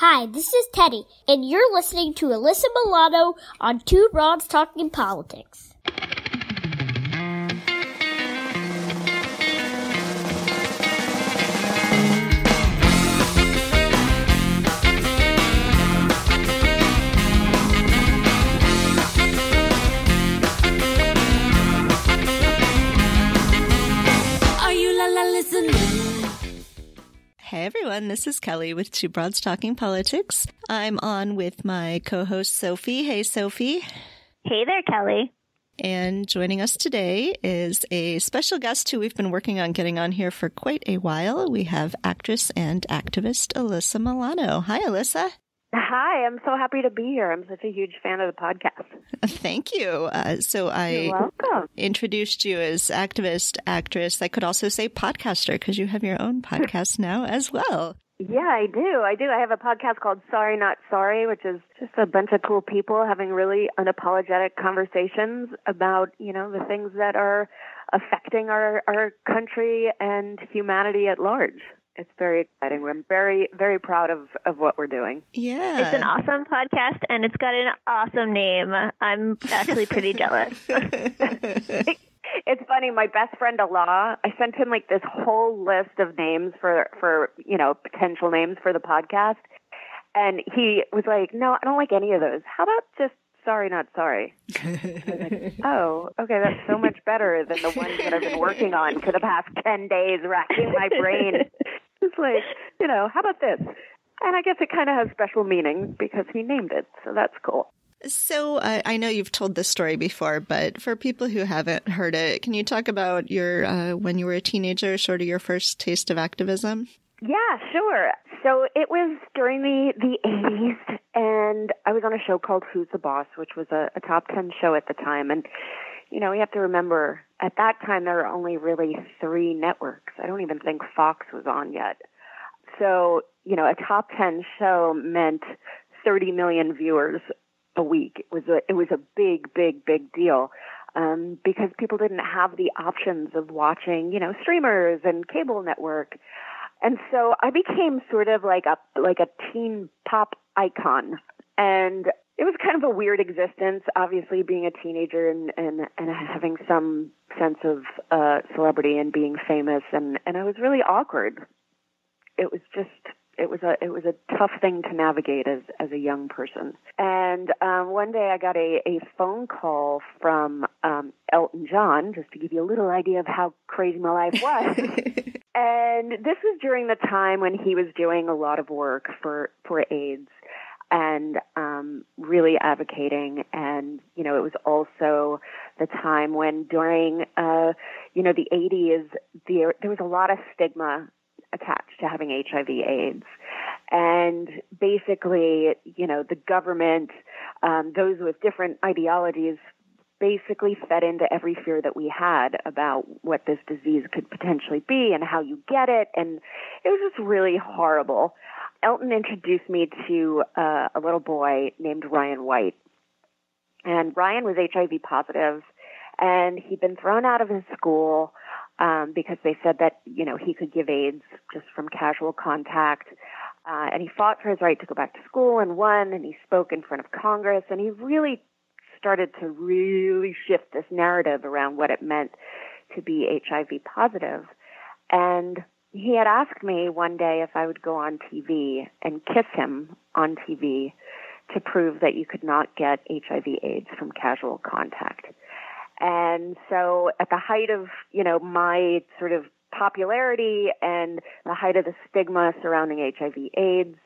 Hi, this is Teddy, and you're listening to Alyssa Milano on Two Broads Talking Politics. Are you listening? Hey everyone, this is Kelly with Two Broads Talking Politics. I'm on with my co-host Sophie. Hey Sophie. Hey there, Kelly. And joining us today is a special guest who we've been working on getting on here for quite a while. We have actress and activist Alyssa Milano. Hi Alyssa. Hi, I'm so happy to be here. I'm such a huge fan of the podcast. Thank you. So I introduced you as activist, actress. I could also say podcaster because you have your own podcast now as well. Yeah, I do. I have a podcast called Sorry Not Sorry, which is just a bunch of cool people having really unapologetic conversations about, the things that are affecting our country and humanity at large. It's very exciting. I'm very, very proud of what we're doing. Yeah. It's an awesome podcast, and it's got an awesome name. I'm actually pretty jealous. It's funny. My best friend, Allah, I sent him like this whole list of names for potential names for the podcast. And he was like, no, I don't like any of those. How about just Sorry Not Sorry? I was like, oh, okay, that's so much better than the ones that I've been working on for the past 10 days, racking my brain. It's like, how about this? And I guess it kind of has special meaning because he named it, so that's cool. So I know you've told this story before, but for people who haven't heard it, can you talk about your when you were a teenager, sort of your first taste of activism? Yeah, sure. So it was during the 80s, and I was on a show called Who's the Boss, which was a top 10 show at the time. And, we have to remember, at that time, there were only really 3 networks. I don't even think Fox was on yet. So, a top 10 show meant 30 million viewers a week. It was a big, big, big deal. Because people didn't have the options of watching, streamers and cable network. And so I became sort of like a teen pop icon. And it was kind of a weird existence, obviously being a teenager and having some sense of celebrity and being famous. And I was really awkward. It was a tough thing to navigate as a young person. And one day I got a phone call from Elton John, just to give you a little idea of how crazy my life was. And this was during the time when he was doing a lot of work for AIDS and really advocating. And, it was also the time when during, the 80s, there was a lot of stigma attached to having HIV/AIDS. And basically, the government, those with different ideologies, basically fed into every fear that we had about what this disease could potentially be and how you get it. And it was just really horrible. Elton introduced me to a little boy named Ryan White. And Ryan was HIV positive, and he'd been thrown out of his school because they said that, he could give AIDS just from casual contact. And he fought for his right to go back to school and won, and he spoke in front of Congress, and he really started to really shift this narrative around what it meant to be HIV positive. And he had asked me one day if I would go on TV and kiss him on TV to prove that you could not get HIV/AIDS from casual contact. And so at the height of, my sort of popularity and the height of the stigma surrounding HIV/AIDS,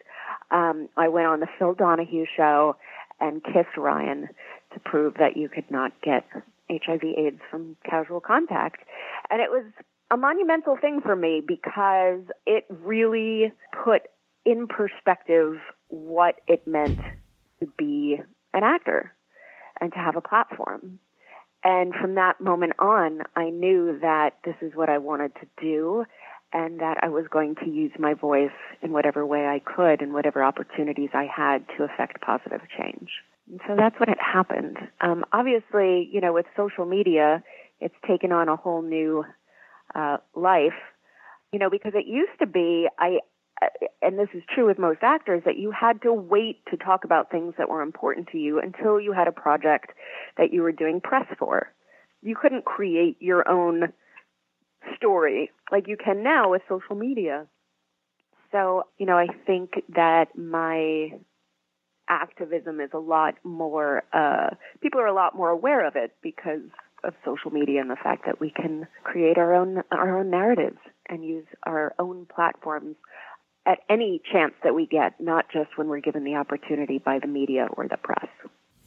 I went on the Phil Donahue show and kissed Ryan to prove that you could not get HIV/AIDS from casual contact. And it was a monumental thing for me because it really put in perspective what it meant to be an actor and to have a platform. And from that moment on, I knew that this is what I wanted to do and that I was going to use my voice in whatever way I could and whatever opportunities I had to affect positive change. And so that's when it happened. Obviously, with social media, it's taken on a whole new life, because it used to be, and this is true with most actors, that you had to wait to talk about things that were important to you until you had a project that you were doing press for. You couldn't create your own story like you can now with social media. So, I think that my activism is a lot more, people are a lot more aware of it because of social media and the fact that we can create our own narratives and use our own platforms at any chance that we get, not just when we're given the opportunity by the media or the press.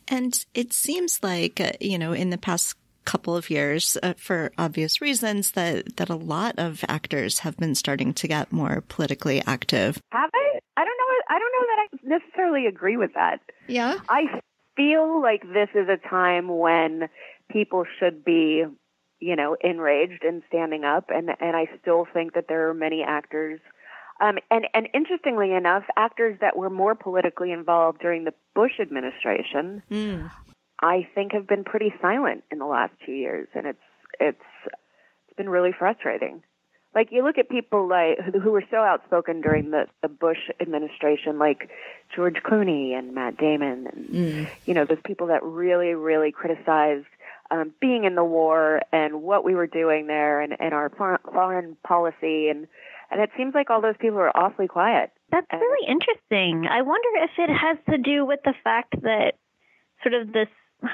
And it seems like, in the past couple of years, for obvious reasons, that a lot of actors have been starting to get more politically active. Have they? I don't know that I necessarily agree with that. Yeah. I feel like this is a time when people should be, enraged and standing up, and I still think that there are many actors, and interestingly enough, actors that were more politically involved during the Bush administration, I think have been pretty silent in the last 2 years, and it's been really frustrating. Like, you look at people like who were so outspoken during the Bush administration, like George Clooney and Matt Damon, and those people that really, really criticized being in the war and what we were doing there and our foreign policy, and it seems like all those people are awfully quiet. That's really interesting. I wonder if it has to do with the fact that sort of this,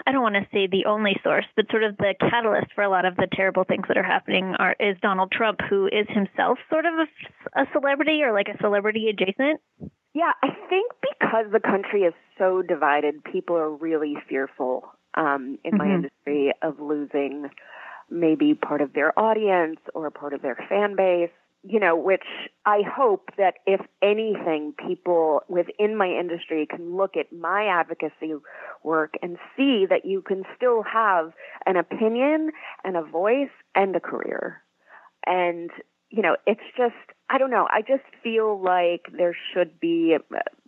I don't want to say the only source, but sort of the catalyst for a lot of the terrible things that are happening is Donald Trump, who is himself sort of a celebrity or like a celebrity adjacent. Yeah, I think because the country is so divided, people are really fearful in my industry of losing maybe part of their audience or part of their fan base, which I hope that if anything, people within my industry can look at my advocacy work and see that you can still have an opinion and a voice and a career. And, it's just, I don't know, I just feel like there should be,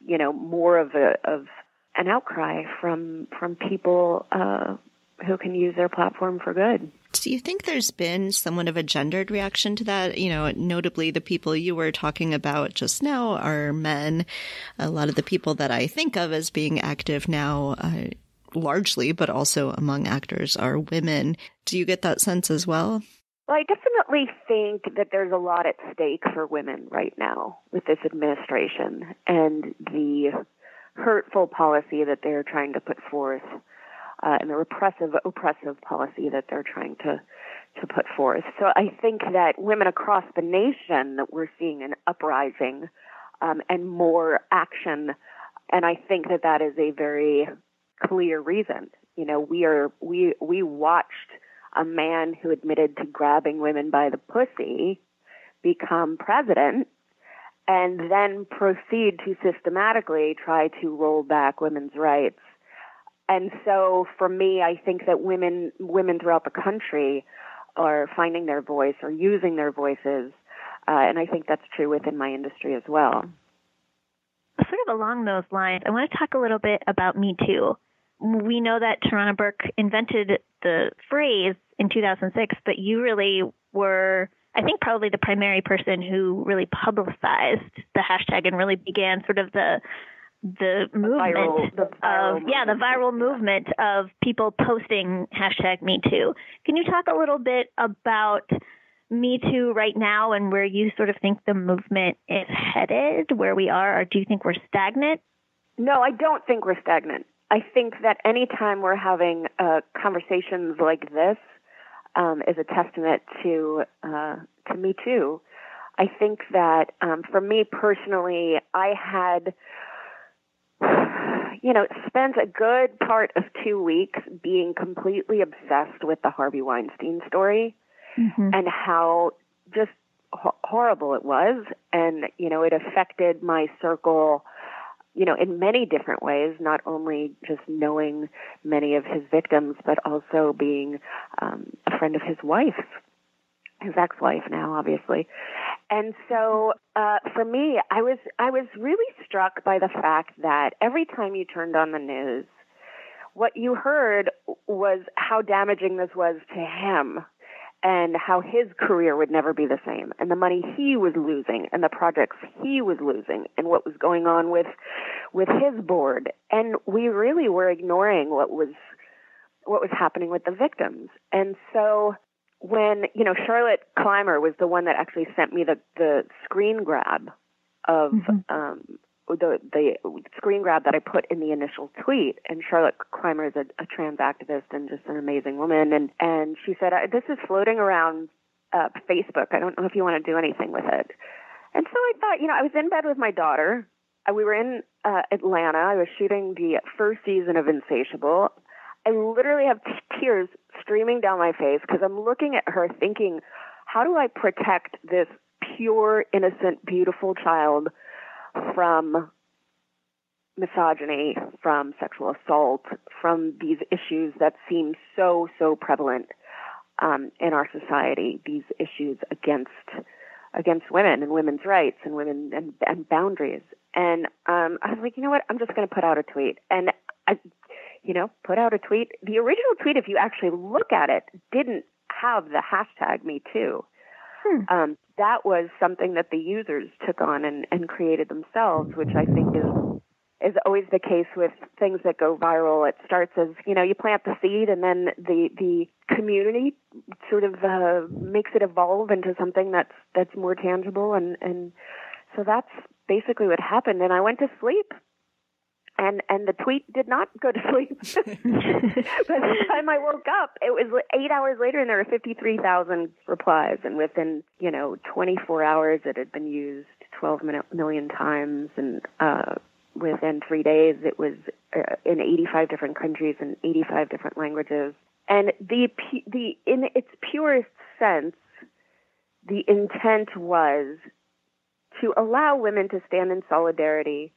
more of an outcry from people who can use their platform for good. Do you think there's been somewhat of a gendered reaction to that? Notably, the people you were talking about just now are men. A lot of the people that I think of as being active now, largely, but also among actors, are women. Do you get that sense as well? Well, I definitely think that there's a lot at stake for women right now with this administration and the hurtful policy that they're trying to put forth. And the oppressive policy that they're trying to put forth. So I think that women across the nation, that we're seeing an uprising and more action, and I think that is a very clear reason. We watched a man who admitted to grabbing women by the pussy become president, and then proceed to systematically try to roll back women's rights. And so for me, I think that women throughout the country are finding their voice or using their voices. And I think that's true within my industry as well. Sort of along those lines, I want to talk a little bit about Me Too. We know that Tarana Burke invented the phrase in 2006, but you really were, I think, probably the primary person who really publicized the hashtag and really began sort of the movement the viral movement of people posting hashtag Me Too. Can you talk a little bit about Me Too right now and where you sort of think the movement is headed, where we are, or do you think we're stagnant? No, I don't think we're stagnant. I think that anytime we're having conversations like this is a testament to Me Too. I think that for me personally, I had spent a good part of 2 weeks being completely obsessed with the Harvey Weinstein story and how just horrible it was. And, it affected my circle, in many different ways, not only just knowing many of his victims, but also being a friend of his wife, his ex-wife now, obviously. And so for me, I was really struck by the fact that every time you turned on the news, what you heard was how damaging this was to him and how his career would never be the same, and the money he was losing, and the projects he was losing, and what was going on with his board. And we really were ignoring what was happening with the victims. And so when, Charlotte Clymer was the one that actually sent me the screen grab of the screen grab that I put in the initial tweet. And Charlotte Clymer is a trans activist and just an amazing woman. And she said, this is floating around Facebook. I don't know if you want to do anything with it. And so I thought, I was in bed with my daughter. We were in Atlanta. I was shooting the first season of Insatiable. I literally have tears streaming down my face because I'm looking at her thinking, how do I protect this pure, innocent, beautiful child from misogyny, from sexual assault, from these issues that seem so, so prevalent in our society, these issues against women and women's rights and women and boundaries. And I was like, you know what? I'm just going to put out a tweet. And I put out a tweet. The original tweet, if you actually look at it, didn't have the hashtag Me Too. That was something that the users took on and created themselves, which I think is always the case with things that go viral. It starts as, you plant the seed, and then the community sort of makes it evolve into something that's more tangible. And so that's basically what happened. And I went to sleep. And the tweet did not go to sleep. By the time I woke up, it was 8 hours later, and there were 53,000 replies. And within, 24 hours, it had been used 12 million times. And within 3 days, it was in 85 different countries and 85 different languages. And in its purest sense, the intent was to allow women to stand in solidarity,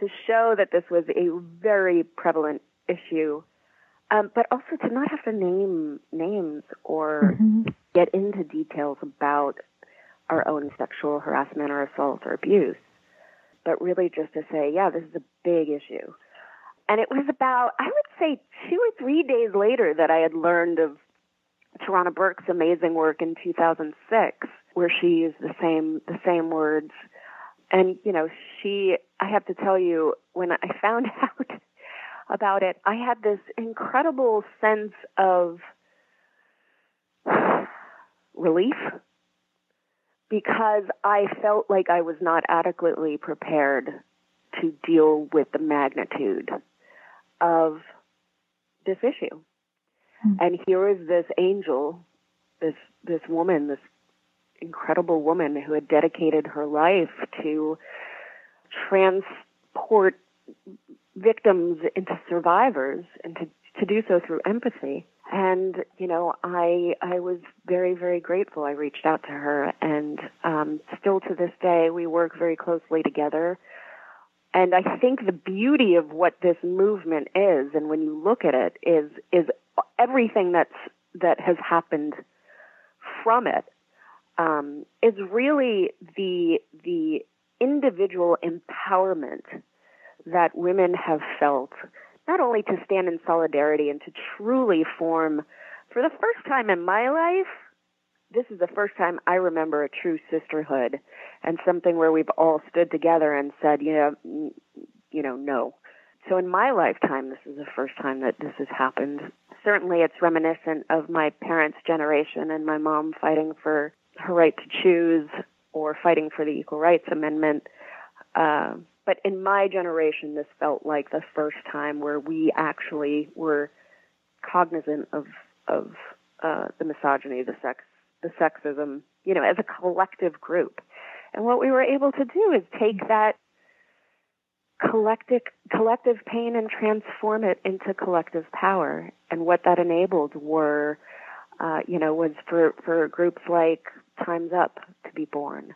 to show that this was a very prevalent issue, but also to not have to name names or get into details about our own sexual harassment or assault or abuse, but really just to say, yeah, this is a big issue. And it was about, I would say, 2 or 3 days later that I had learned of Tarana Burke's amazing work in 2006, where she used the same words. And, I have to tell you, when I found out about it, I had this incredible sense of relief, because I felt like I was not adequately prepared to deal with the magnitude of this issue. And here is this angel, this woman, this incredible woman who had dedicated her life to transport victims into survivors, and to do so through empathy. And, I was very, very grateful. I reached out to her, and still to this day, we work very closely together. And I think the beauty of what this movement is, and when you look at it, is everything that has happened from it, is really the individual empowerment that women have felt, not only to stand in solidarity and to truly form, for the first time in my life, this is the first time I remember a true sisterhood, and something where we've all stood together and said, no. So in my lifetime, this is the first time that this has happened. Certainly it's reminiscent of my parents' generation and my mom fighting for her right to choose, or fighting for the Equal Rights Amendment. But in my generation, this felt like the first time where we actually were cognizant of the misogyny, the sexism, as a collective group. And what we were able to do is take that collective pain and transform it into collective power. And what that enabled was for groups like Time's Up to be born,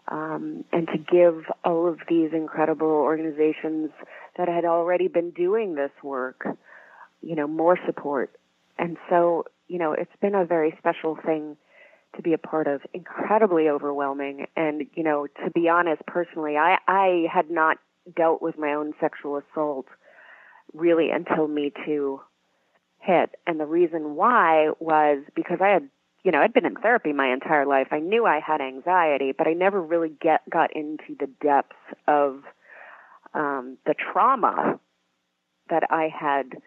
and to give all of these incredible organizations that had already been doing this work, more support. And so, it's been a very special thing to be a part of, incredibly overwhelming. And, to be honest, personally, I had not dealt with my own sexual assault really until Me Too hit. And the reason why was because I had, I'd been in therapy my entire life. I knew I had anxiety, but I never really got into the depths of the trauma that I had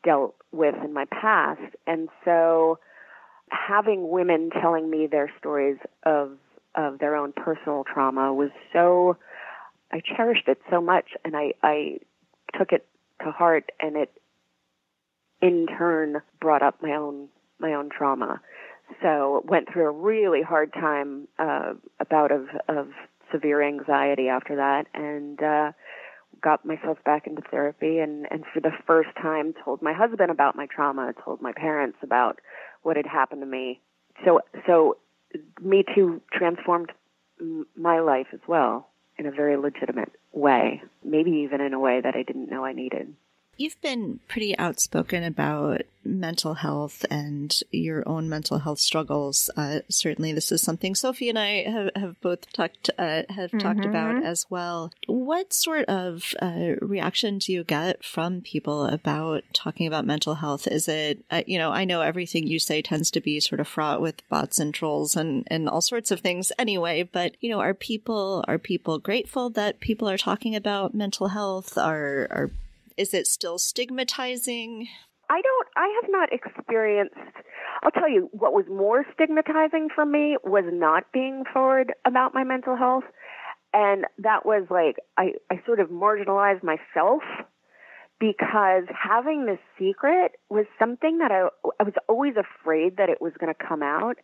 dealt with in my past. And so having women telling me their stories of their own personal trauma was so, I cherished it so much, and I took it to heart, and it in turn brought up my own trauma. So went through a really hard time, a bout of severe anxiety after that, and got myself back into therapy, and for the first time told my husband about my trauma, told my parents about what had happened to me. So Me Too transformed my life as well in a very legitimate way, maybe even in a way that I didn't know I needed. You've been pretty outspoken about mental health and your own mental health struggles. Certainly, this is something Sophy and I have both talked about as well. What sort of reaction do you get from people about talking about mental health? Is it, I know everything you say tends to be sort of fraught with bots and trolls and all sorts of things anyway, but, are people grateful that people are talking about mental health? Is it still stigmatizing? I have not experienced, I'll tell you, what was more stigmatizing for me was not being forward about my mental health. And that was like, I sort of marginalized myself because having this secret was something that I was always afraid that it was going to come out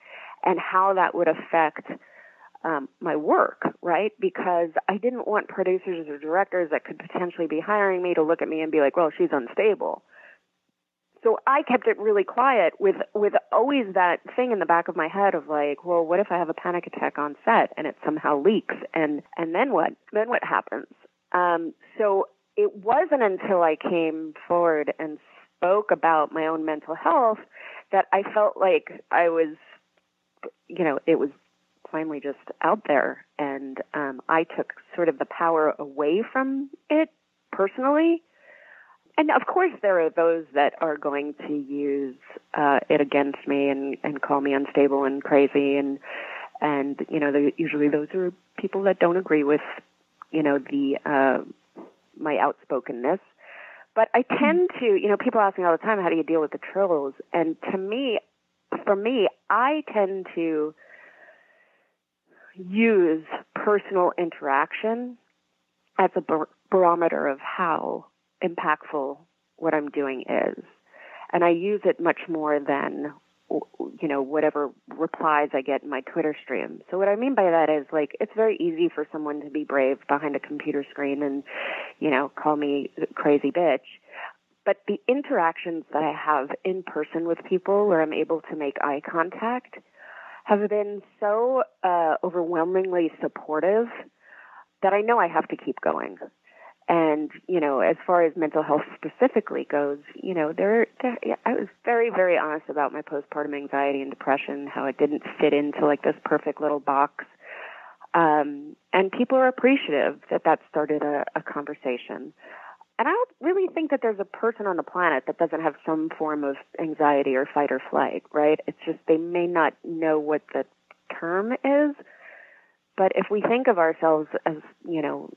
and how that would affect my work, right? Because I didn't want producers or directors that could potentially be hiring me to look at me and be like, well, she's unstable. So I kept it really quiet with always that thing in the back of my head of like, well, what if I have a panic attack on set and it somehow leaks and then what? Then what happens? So it wasn't until I came forward and spoke about my own mental health that I felt like I was, it was finally just out there, and I took sort of the power away from it personally. And of course there are those that are going to use it against me and call me unstable and crazy, and usually those are people that don't agree with my outspokenness. But I tend to, people ask me all the time, how do you deal with the trolls? And for me, I tend to use personal interaction as a barometer of how impactful what I'm doing is. And I use it much more than, whatever replies I get in my Twitter stream. So what I mean by that is, like, it's very easy for someone to be brave behind a computer screen and, call me crazy bitch. But the interactions that I have in person with people where I'm able to make eye contact have been so overwhelmingly supportive that I know I have to keep going. And, as far as mental health specifically goes, I was very, very honest about my postpartum anxiety and depression, how it didn't fit into like this perfect little box. And people are appreciative that started a conversation. And I don't really think that there's a person on the planet that doesn't have some form of anxiety or fight or flight, right? It's just they may not know what the term is. But if we think of ourselves as,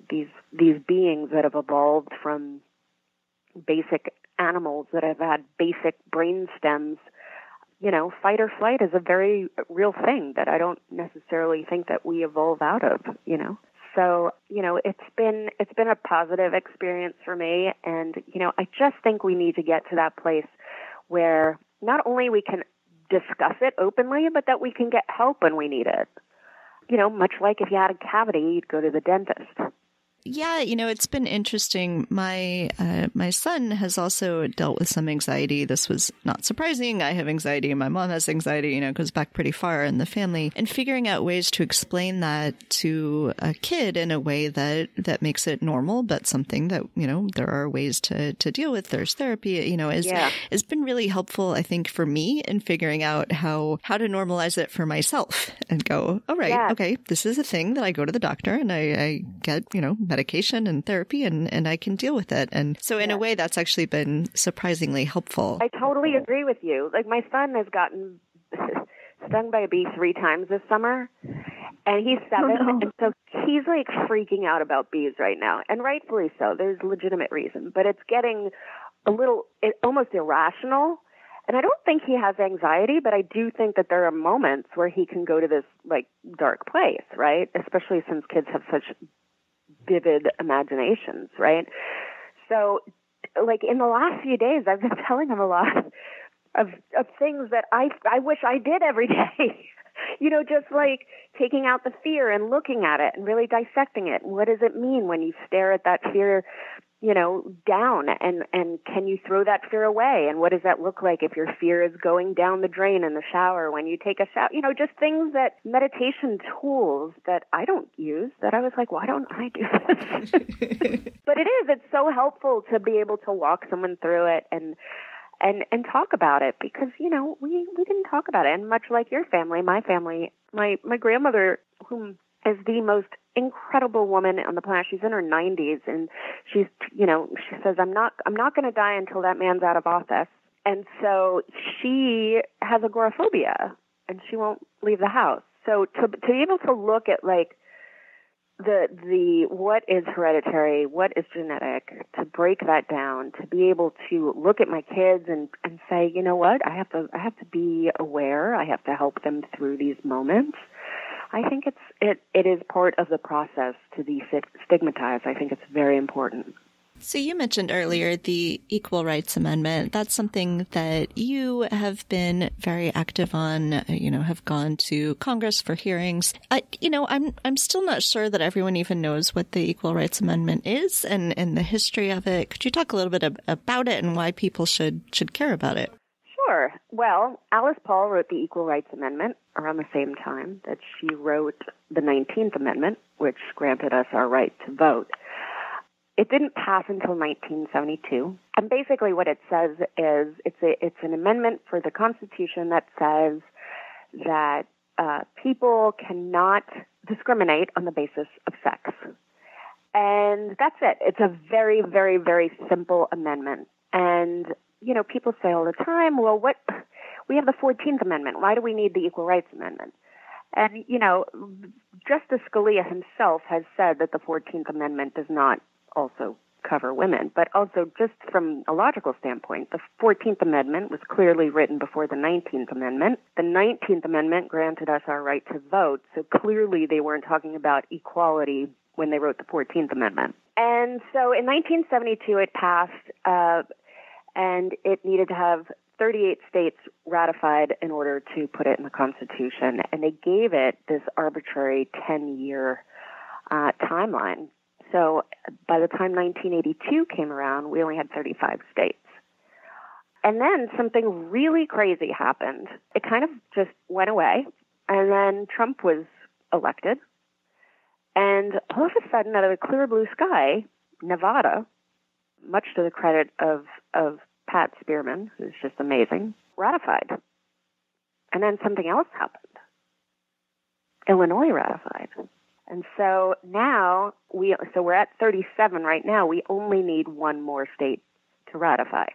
these beings that have evolved from basic animals that have had basic brain stems, fight or flight is a very real thing that I don't necessarily think that we evolve out of, So, it's been a positive experience for me. And, I just think we need to get to that place where not only we can discuss it openly, but that we can get help when we need it. Much like if you had a cavity, you'd go to the dentist. Yeah, it's been interesting. My son has also dealt with some anxiety. This was not surprising. I have anxiety and my mom has anxiety, it goes back pretty far in the family. And figuring out ways to explain that to a kid in a way that makes it normal, but something that, there are ways to deal with. There's therapy, has been really helpful, I think, for me in figuring out how to normalize it for myself and go, all right, okay, this is a thing that I go to the doctor and I get, medication and therapy and I can deal with it. And so in a way that's actually been surprisingly helpful. I totally agree with you. Like my son has gotten stung by a bee 3 times this summer, and he's 7, and so he's like freaking out about bees right now, and rightfully so. There's legitimate reason, but it's getting almost irrational. And I don't think he has anxiety, but I do think that there are moments where he can go to this like dark place, right? Especially since kids have such vivid imaginations, right? So, like in the last few days, I've been telling him a lot of things that I wish I did every day. You know, just like taking out the fear and looking at it and really dissecting it. What does it mean when you stare at that fear, you know, down, and can you throw that fear away? And what does that look like if your fear is going down the drain in the shower when you take a shower? You know, just things that meditation tools that I don't use that I was like, why don't I do this? But it's so helpful to be able to walk someone through it and talk about it, because, you know, we didn't talk about it. And much like your family, my family, my grandmother, whom is the most incredible woman on the planet. She's in her 90s, and she's, you know, she says, I'm not going to die until that man's out of office. And so she has agoraphobia, and she won't leave the house. So to be able to look at like the what is hereditary, what is genetic, to break that down, to be able to look at my kids and say, you know what, I have to be aware. I have to help them through these moments. I think it is part of the process to de-stigmatize. I think it's very important. So you mentioned earlier the Equal Rights Amendment. That's something that you have been very active on, you know, have gone to Congress for hearings. I'm still not sure that everyone even knows what the Equal Rights Amendment is and the history of it. Could you talk a little bit about it and why people should care about it? Sure. Well, Alice Paul wrote the Equal Rights Amendment around the same time that she wrote the 19th Amendment, which granted us our right to vote. It didn't pass until 1972. And basically what it says is it's an amendment for the Constitution that says that people cannot discriminate on the basis of sex. And that's it. It's a very, very, very simple amendment. And, you know, people say all the time, well, we have the 14th Amendment. Why do we need the Equal Rights Amendment? And, you know, Justice Scalia himself has said that the 14th Amendment does not also cover women. But also, just from a logical standpoint, the 14th Amendment was clearly written before the 19th Amendment. The 19th Amendment granted us our right to vote, so clearly they weren't talking about equality when they wrote the 14th Amendment. And so in 1972 it passed, and it needed to have 38 states ratified in order to put it in the Constitution. And they gave it this arbitrary 10-year timeline. So by the time 1982 came around, we only had 35 states. And then something really crazy happened. It kind of just went away, and then Trump was elected. And all of a sudden, out of the clear blue sky, Nevada, much to the credit of Pat Spearman, who's just amazing, ratified. And then something else happened. Illinois ratified. And so now we're at 37 right now. We only need one more state to ratify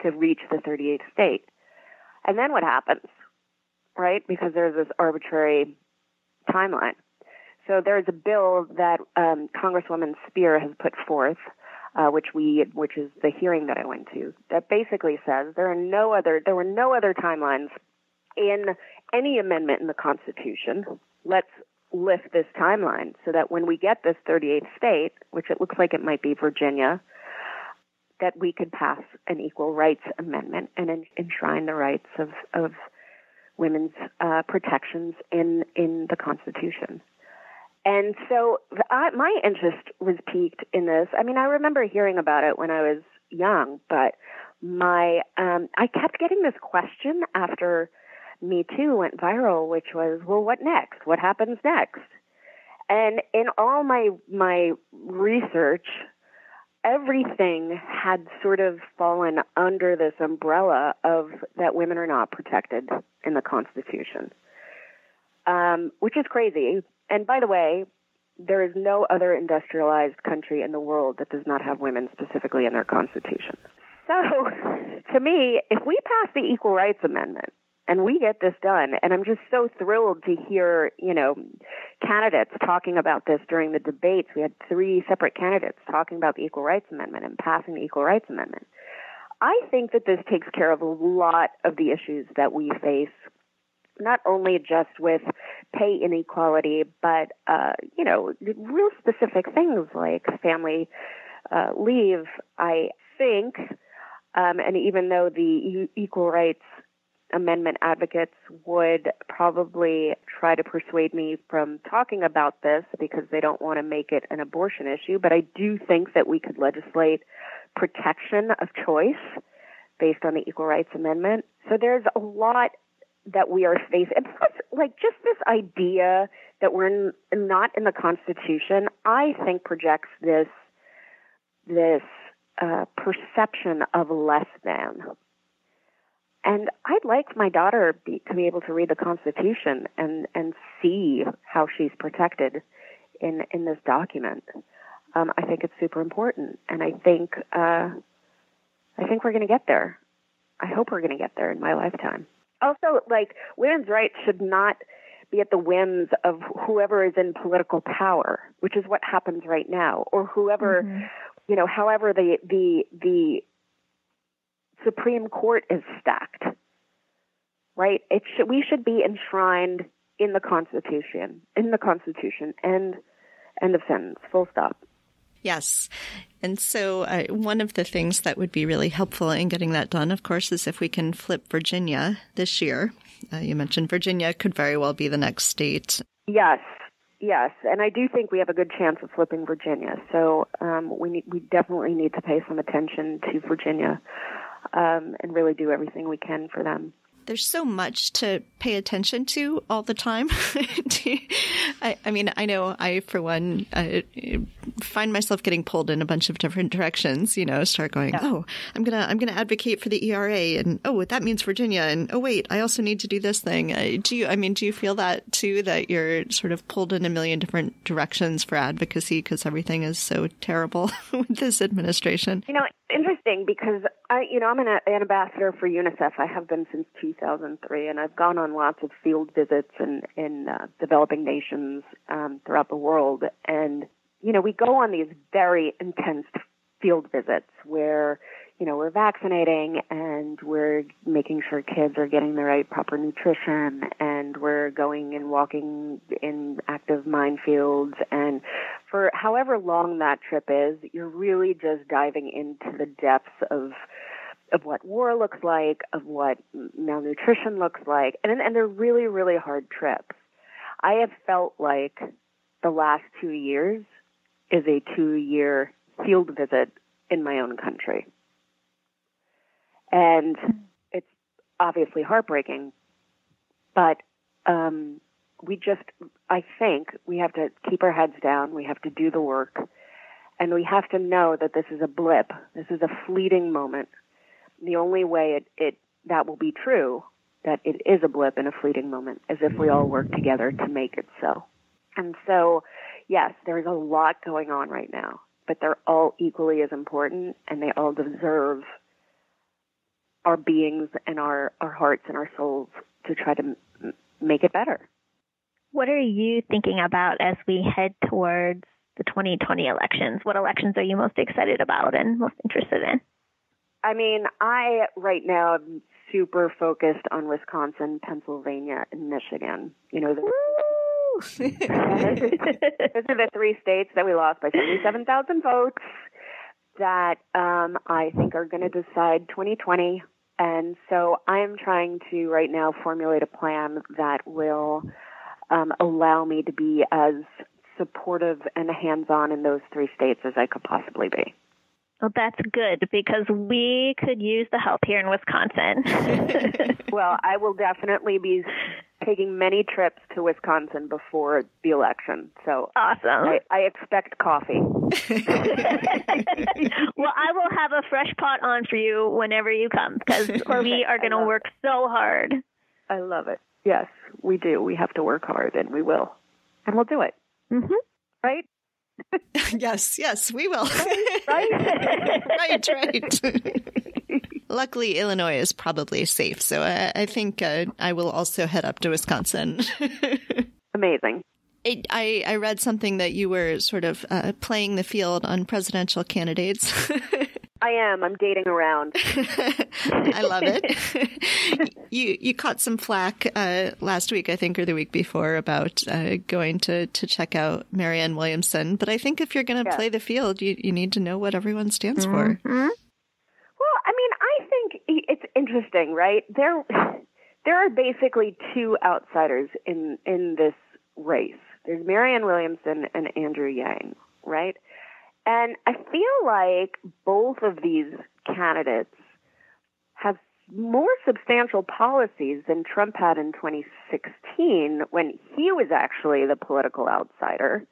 to reach the 38th state. And then what happens, right? Because there's this arbitrary timeline. So there's a bill that Congresswoman Spear has put forth, which is the hearing that I went to, that basically says there were no other timelines in any amendment in the Constitution. Let's lift this timeline so that when we get this 38th state, which it looks like it might be Virginia, that we could pass an Equal Rights Amendment and enshrine the rights of women's protections in the Constitution. And so my interest was piqued in this. I mean, I remember hearing about it when I was young, but I kept getting this question after Me Too went viral, which was, well, what next? What happens next? And in all my research, everything had sort of fallen under this umbrella of that women are not protected in the Constitution, which is crazy. And by the way, there is no other industrialized country in the world that does not have women specifically in their constitution. So, to me, if we pass the Equal Rights Amendment, and we get this done. And I'm just so thrilled to hear, candidates talking about this during the debates. We had 3 separate candidates talking about the Equal Rights Amendment and passing the Equal Rights Amendment. I think that this takes care of a lot of the issues that we face, not only just with pay inequality, but, real specific things like family leave. I think, and even though the Equal Rights Amendment advocates would probably try to persuade me from talking about this because they don't want to make it an abortion issue, but I do think that we could legislate protection of choice based on the Equal Rights Amendment. So there's a lot that we are facing. And plus, just this idea that we're not in the Constitution, I think projects this perception of less than. And I'd like my daughter to be able to read the Constitution and see how she's protected in this document. I think it's super important, and I think we're going to get there. I hope we're going to get there in my lifetime. Also, women's rights should not be at the whims of whoever is in political power, which is what happens right now, or whoever, however the Supreme Court is stacked, right? We should be enshrined in the Constitution, end of sentence, full stop. Yes. And so one of the things that would be really helpful in getting that done, of course, is if we can flip Virginia this year. You mentioned Virginia could very well be the next state. Yes. And I do think we have a good chance of flipping Virginia. So we definitely need to pay some attention to Virginia and really do everything we can for them. There's so much to pay attention to all the time. I mean, I know I, for one, find myself getting pulled in a bunch of different directions, start going, oh, I'm going to advocate for the ERA, and oh, that means Virginia, and oh, wait, I also need to do this thing. Do you feel that too, that you're sort of pulled in a million different directions for advocacy because everything is so terrible with this administration? Interesting, because I'm an ambassador for UNICEF. I have been since 2003, and I've gone on lots of field visits in developing nations throughout the world. And, we go on these very intense field visits where, we're vaccinating and we're making sure kids are getting the right proper nutrition, and we're going and walking in active minefields. And for however long that trip is, you're really just diving into the depths of what war looks like, of what malnutrition looks like, and they're really, really hard trips. I have felt like the last 2 years is a 2-year field visit in my own country. And it's obviously heartbreaking, but I think we have to keep our heads down, we have to do the work, and we have to know that this is a blip, this is a fleeting moment. The only way that will be true, that it is a blip and a fleeting moment, is if we all work together to make it so. And so, yes, there is a lot going on right now, but they're all equally as important, and they all deserve our beings and our hearts and our souls to try to make it better. What are you thinking about as we head towards the 2020 elections? What elections are you most excited about and most interested in? I mean, I right now am super focused on Wisconsin, Pennsylvania, and Michigan. Those are the 3 states that we lost by 77,000 votes that I think are going to decide 2020. And so I'm trying to right now formulate a plan that will allow me to be as supportive and hands-on in those 3 states as I could possibly be. Well, that's good, because we could use the help here in Wisconsin. Well, I will definitely be taking many trips to Wisconsin before the election. So awesome. I expect coffee. Well, I will have a fresh pot on for you whenever you come, because we are going to work so hard. I love it. Yes, we do. We have to work hard, and we will. And we'll do it. Mm-hmm. Right? Yes, we will. Right? Right. Luckily, Illinois is probably safe, so I think I will also head up to Wisconsin. Amazing. I read something that you were sort of playing the field on presidential candidates. I am. I'm dating around. I love it. You caught some flack last week, I think, or the week before, about going to check out Marianne Williamson. But I think if you're going to play the field, you need to know what everyone stands for. Well, I mean, I think it's interesting, right? There are basically two outsiders in this race. There's Marianne Williamson and Andrew Yang, right? And I feel like both of these candidates have more substantial policies than Trump had in 2016, when he was actually the political outsider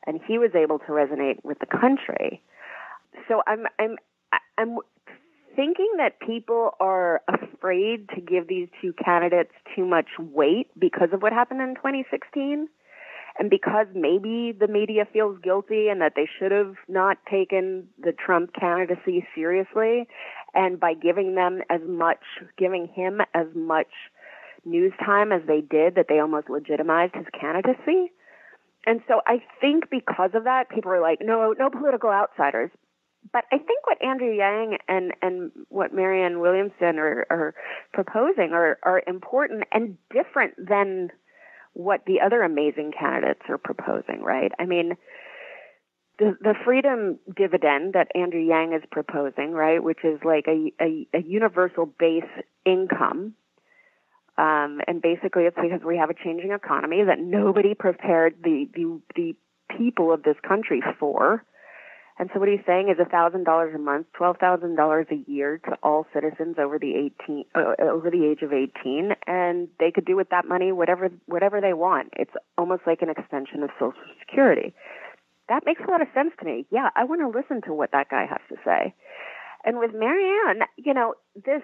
and he was able to resonate with the country. So I'm thinking that people are afraid to give these two candidates too much weight because of what happened in 2016. And because maybe the media feels guilty and that they should have not taken the Trump candidacy seriously, and by giving him as much news time as they did, that they almost legitimized his candidacy. And so I think because of that, people are like, no political outsiders. But I think what Andrew Yang and what Marianne Williamson are proposing are important and different than what the other amazing candidates are proposing, right? I mean, the freedom dividend that Andrew Yang is proposing, right, which is like a universal base income, and basically it's because we have a changing economy that nobody prepared the people of this country for. And so what he's saying is $1,000 a month, $12,000 a year to all citizens over the age of 18, and they could do with that money whatever they want. It's almost like an extension of Social Security. That makes a lot of sense to me. Yeah, I want to listen to what that guy has to say. And with Marianne, you know, this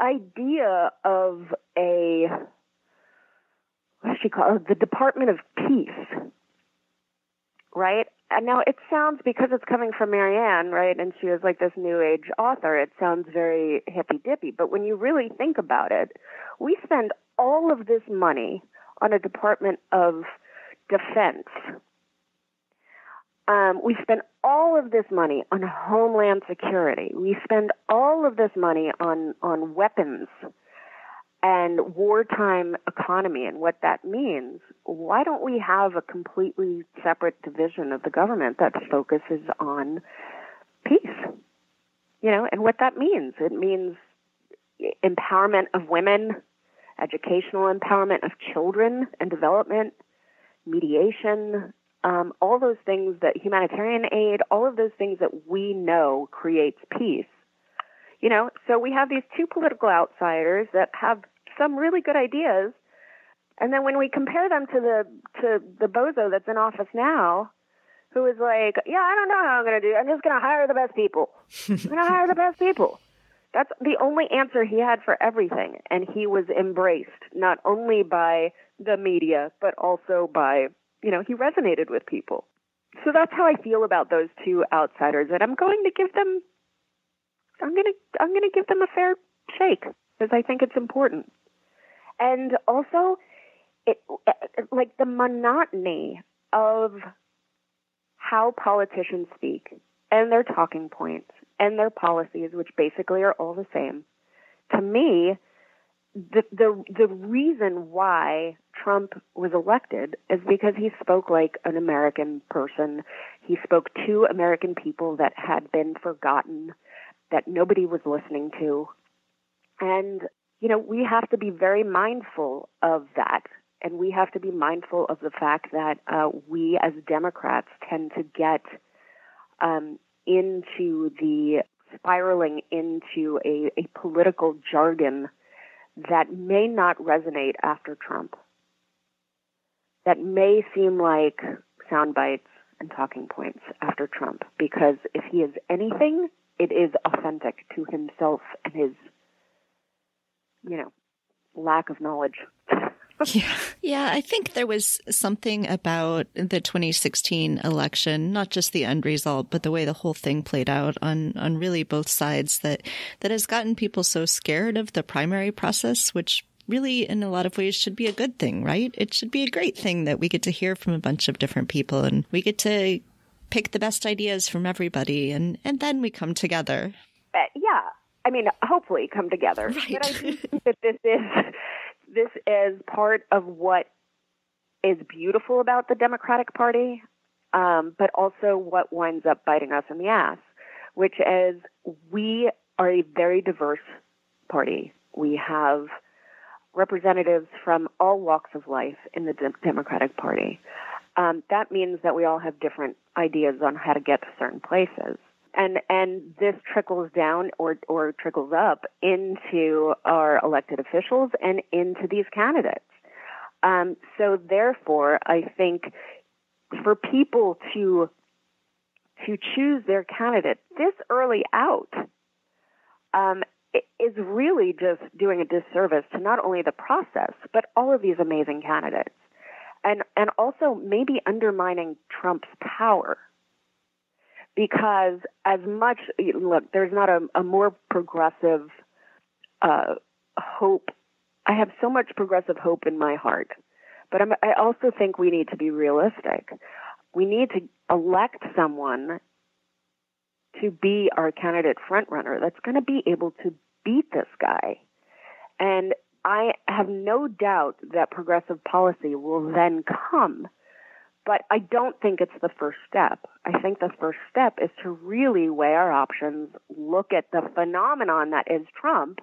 idea of what does she call it? The Department of Peace, right? And now it sounds, because it's coming from Marianne, right, and she is like this new age author, it sounds very hippy-dippy. But when you really think about it, we spend all of this money on a Department of Defense. We spend all of this money on Homeland Security. We spend all of this money on weapons and wartime economy and what that means. Why don't we have a completely separate division of the government that focuses on peace? You know, and what that means. It means empowerment of women, educational empowerment of children and development, mediation, all those things, that humanitarian aid, all of those things that we know creates peace. You know, so we have these two political outsiders that have some really good ideas, and then when we compare them to the bozo that's in office now, who is like, yeah, I don't know how I'm going to do it. I'm just going to hire the best people. I'm going to hire the best people. That's the only answer he had for everything, and he was embraced not only by the media but also by, you know, he resonated with people. So that's how I feel about those two outsiders, and I'm going to give them a fair shake because I think it's important. And also, like the monotony of how politicians speak and their talking points and their policies, which basically are all the same. To me, the reason why Trump was elected is because he spoke like an American person. He spoke to American people that had been forgotten, that nobody was listening to. And, you know, we have to be very mindful of that. And we have to be mindful of the fact that we as Democrats tend to get spiraling into a political jargon that may not resonate after Trump, that may seem like sound bites and talking points after Trump, because if he is anything, it is authentic to himself and his, you know, lack of knowledge. Yeah, I think there was something about the 2016 election, not just the end result, but the way the whole thing played out on really both sides that has gotten people so scared of the primary process, which really in a lot of ways should be a good thing, right? It should be a great thing that we get to hear from a bunch of different people and we get to pick the best ideas from everybody and then we come together. Yeah. I mean, hopefully come together. Right. But I do think that this is part of what is beautiful about the Democratic Party, but also what winds up biting us in the ass, which is we are a very diverse party. We have representatives from all walks of life in the Democratic Party. That means that we all have different ideas on how to get to certain places. And this trickles down or trickles up into our elected officials and into these candidates. So therefore, I think for people to choose their candidate this early out is really just doing a disservice to not only the process, but all of these amazing candidates. And also maybe undermining Trump's power. Because as much, look, there's not a more progressive hope. I have so much progressive hope in my heart. But I also think we need to be realistic. We need to elect someone to be our candidate frontrunner that's going to be able to beat this guy. And I have no doubt that progressive policy will then come. But I don't think it's the first step. I think the first step is to really weigh our options, look at the phenomenon that is Trump,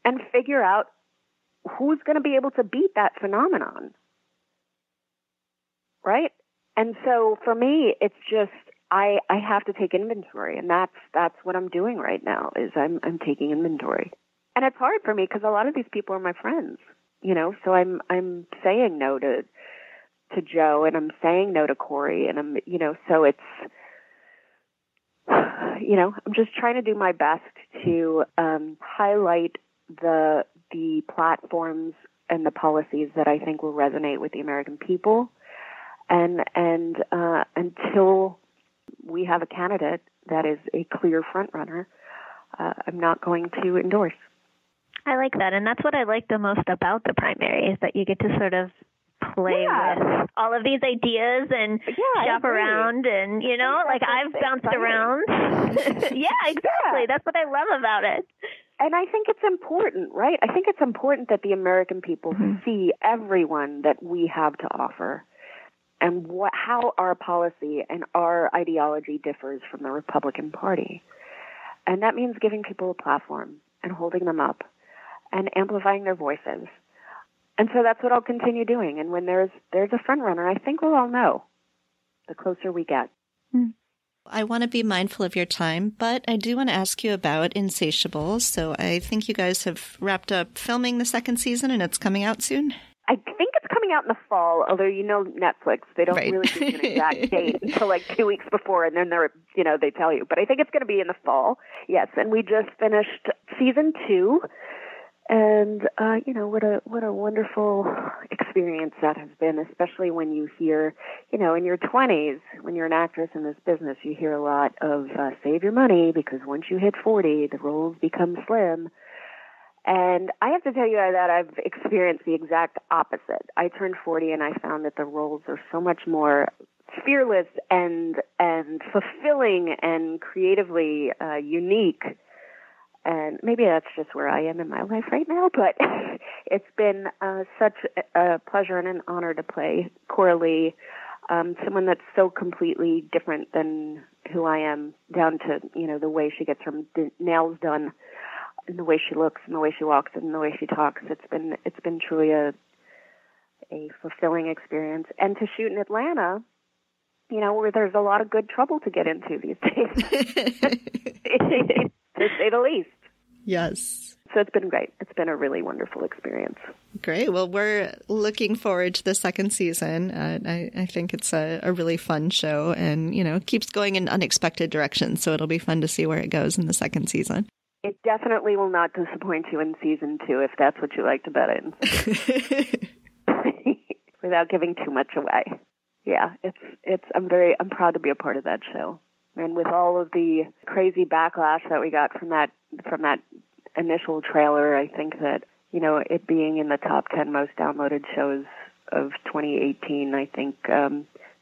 and figure out who's going to be able to beat that phenomenon. Right? And so for me, it's just I have to take inventory, and that's what I'm doing right now is I'm taking inventory. And it's hard for me because a lot of these people are my friends, so I'm saying no to Joe, and I'm saying no to Corey, and I'm, so it's, I'm just trying to do my best to highlight the platforms and the policies that I think will resonate with the American people, and until we have a candidate that is a clear front runner, I'm not going to endorse. I like that, and that's what I like the most about the primary is that you get to sort of play with all of these ideas and shop around and, I've bounced around. Yeah, exactly. That's what I love about it. And I think it's important, right? I think it's important that the American people see everyone that we have to offer and how our policy and our ideology differs from the Republican Party. And that means giving people a platform and holding them up and amplifying their voices. And so that's what I'll continue doing. And when there's a front runner, I think we'll all know the closer we get. I want to be mindful of your time, but I do want to ask you about Insatiable. So I think you guys have wrapped up filming the second season and it's coming out soon. I think it's coming out in the fall, although Netflix, they don't really give you an exact date until like 2 weeks before, and then they tell you. But I think it's going to be in the fall. Yes, and we just finished season 2. And, what a wonderful experience that has been, especially when you hear, in your 20s, when you're an actress in this business, you hear a lot of save your money because once you hit 40, the roles become slim. And I have to tell you that I've experienced the exact opposite. I turned 40 and I found that the roles are so much more fearless and fulfilling and creatively unique. And maybe that's just where I am in my life right now, but it's been such a pleasure and an honor to play Coralie, someone that's so completely different than who I am, down to, the way she gets her nails done, and the way she looks, and the way she walks, and the way she talks. It's been truly a fulfilling experience. And to shoot in Atlanta, where there's a lot of good trouble to get into these days, to say the least. Yes. So it's been great. It's been a really wonderful experience. Great. Well, we're looking forward to the second season. I think it's a really fun show and, keeps going in unexpected directions. So it'll be fun to see where it goes in the second season. It definitely will not disappoint you in season 2 if that's what you like to bet in. without giving too much away. Yeah, I'm proud to be a part of that show. And with all of the crazy backlash that we got from that initial trailer, I think that, it being in the top 10 most downloaded shows of 2018, I think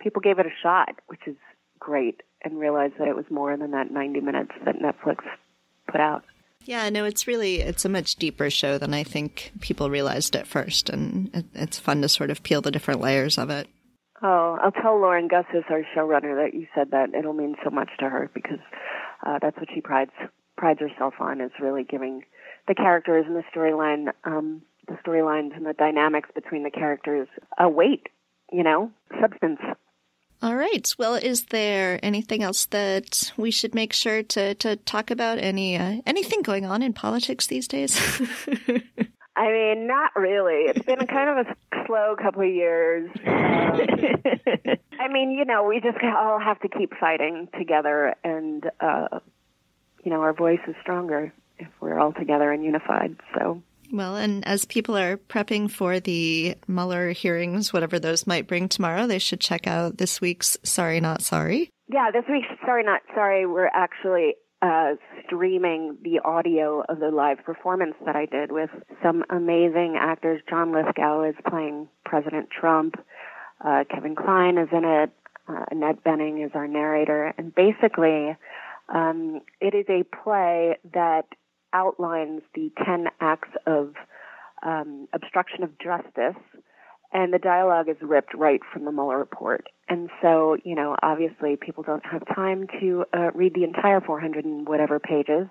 people gave it a shot, which is great, and realized that it was more than that 90 minutes that Netflix put out. Yeah, no, it's a much deeper show than I think people realized at first, and it's fun to sort of peel the different layers of it. Oh, I'll tell Lauren Gussis, our showrunner, that you said that. It'll mean so much to her, because that's what she prides herself on, is really giving the characters and the storylines and the dynamics between the characters a weight, substance. All right. Well, is there anything else that we should make sure to talk about? Anything going on in politics these days? I mean, not really. It's been kind of a slow couple of years. I mean, we just all have to keep fighting together, and, our voice is stronger if we're all together and unified. So. Well, and as people are prepping for the Mueller hearings, whatever those might bring tomorrow, they should check out this week's Sorry Not Sorry. Yeah, this week's Sorry Not Sorry, we're actually streaming the audio of the live performance that I did with some amazing actors. John Lithgow is playing President Trump. Kevin Kline is in it. Annette Bening is our narrator. And basically, it is a play that outlines the 10 acts of obstruction of justice, and the dialogue is ripped right from the Mueller report. And so, obviously people don't have time to read the entire 400 and whatever pages.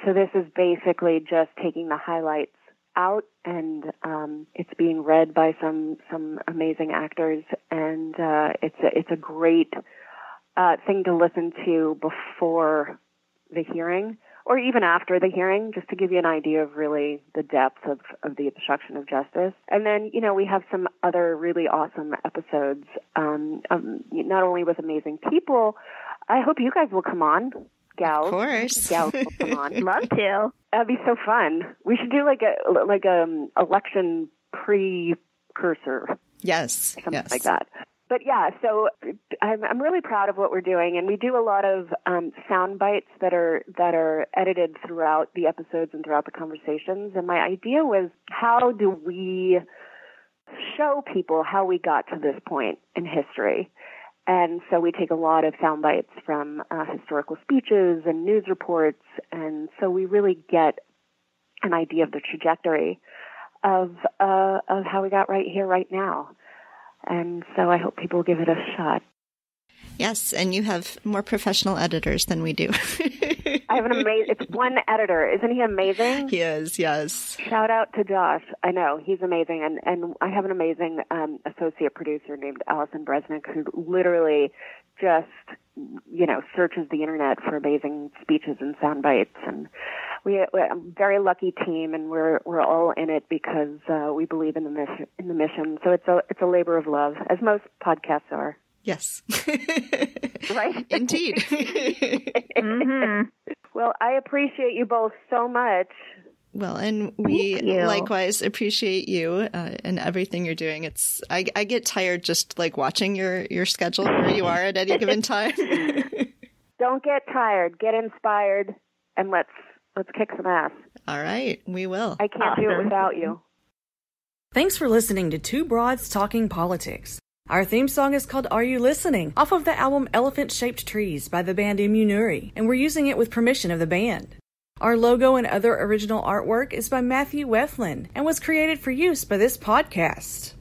So this is basically just taking the highlights out, and it's being read by some amazing actors, and it's a great thing to listen to before the hearing, or even after the hearing, just to give you an idea of really the depth of the obstruction of justice. And then, we have some other really awesome episodes, not only with amazing people. I hope you guys will come on, gals. Of course. Gals will come on. Love to. That'd be so fun. We should do like a election precursor. Yes. Something like that. But yeah, so I'm really proud of what we're doing, and we do a lot of sound bites that are edited throughout the episodes and throughout the conversations. And my idea was, how do we show people how we got to this point in history? And so we take a lot of sound bites from historical speeches and news reports, and so we really get an idea of the trajectory of how we got right here, right now. And so I hope people give it a shot. Yes, and you have more professional editors than we do. I have it's one editor. Isn't he amazing? He is, yes. Shout out to Josh. I know, he's amazing. And I have an amazing associate producer named Allison Bresnick, who literally just, searches the internet for amazing speeches and sound bites. And we're a very lucky team, and we're all in it because we believe in the mission. So it's a labor of love, as most podcasts are. Yes. Right? Indeed. Mm-hmm. Well, I appreciate you both so much. Well, and we likewise appreciate you and everything you're doing. I get tired just like watching your schedule, where you are at any given time. Don't get tired. Get inspired, and let's kick some ass. All right, we will. I can't do it without you. Thanks for listening to Two Broads Talking Politics. Our theme song is called Are You Listening? Off of the album Elephant Shaped Trees by the band Immunuri, and we're using it with permission of the band. Our logo and other original artwork is by Matthew Wethlin and was created for use by this podcast.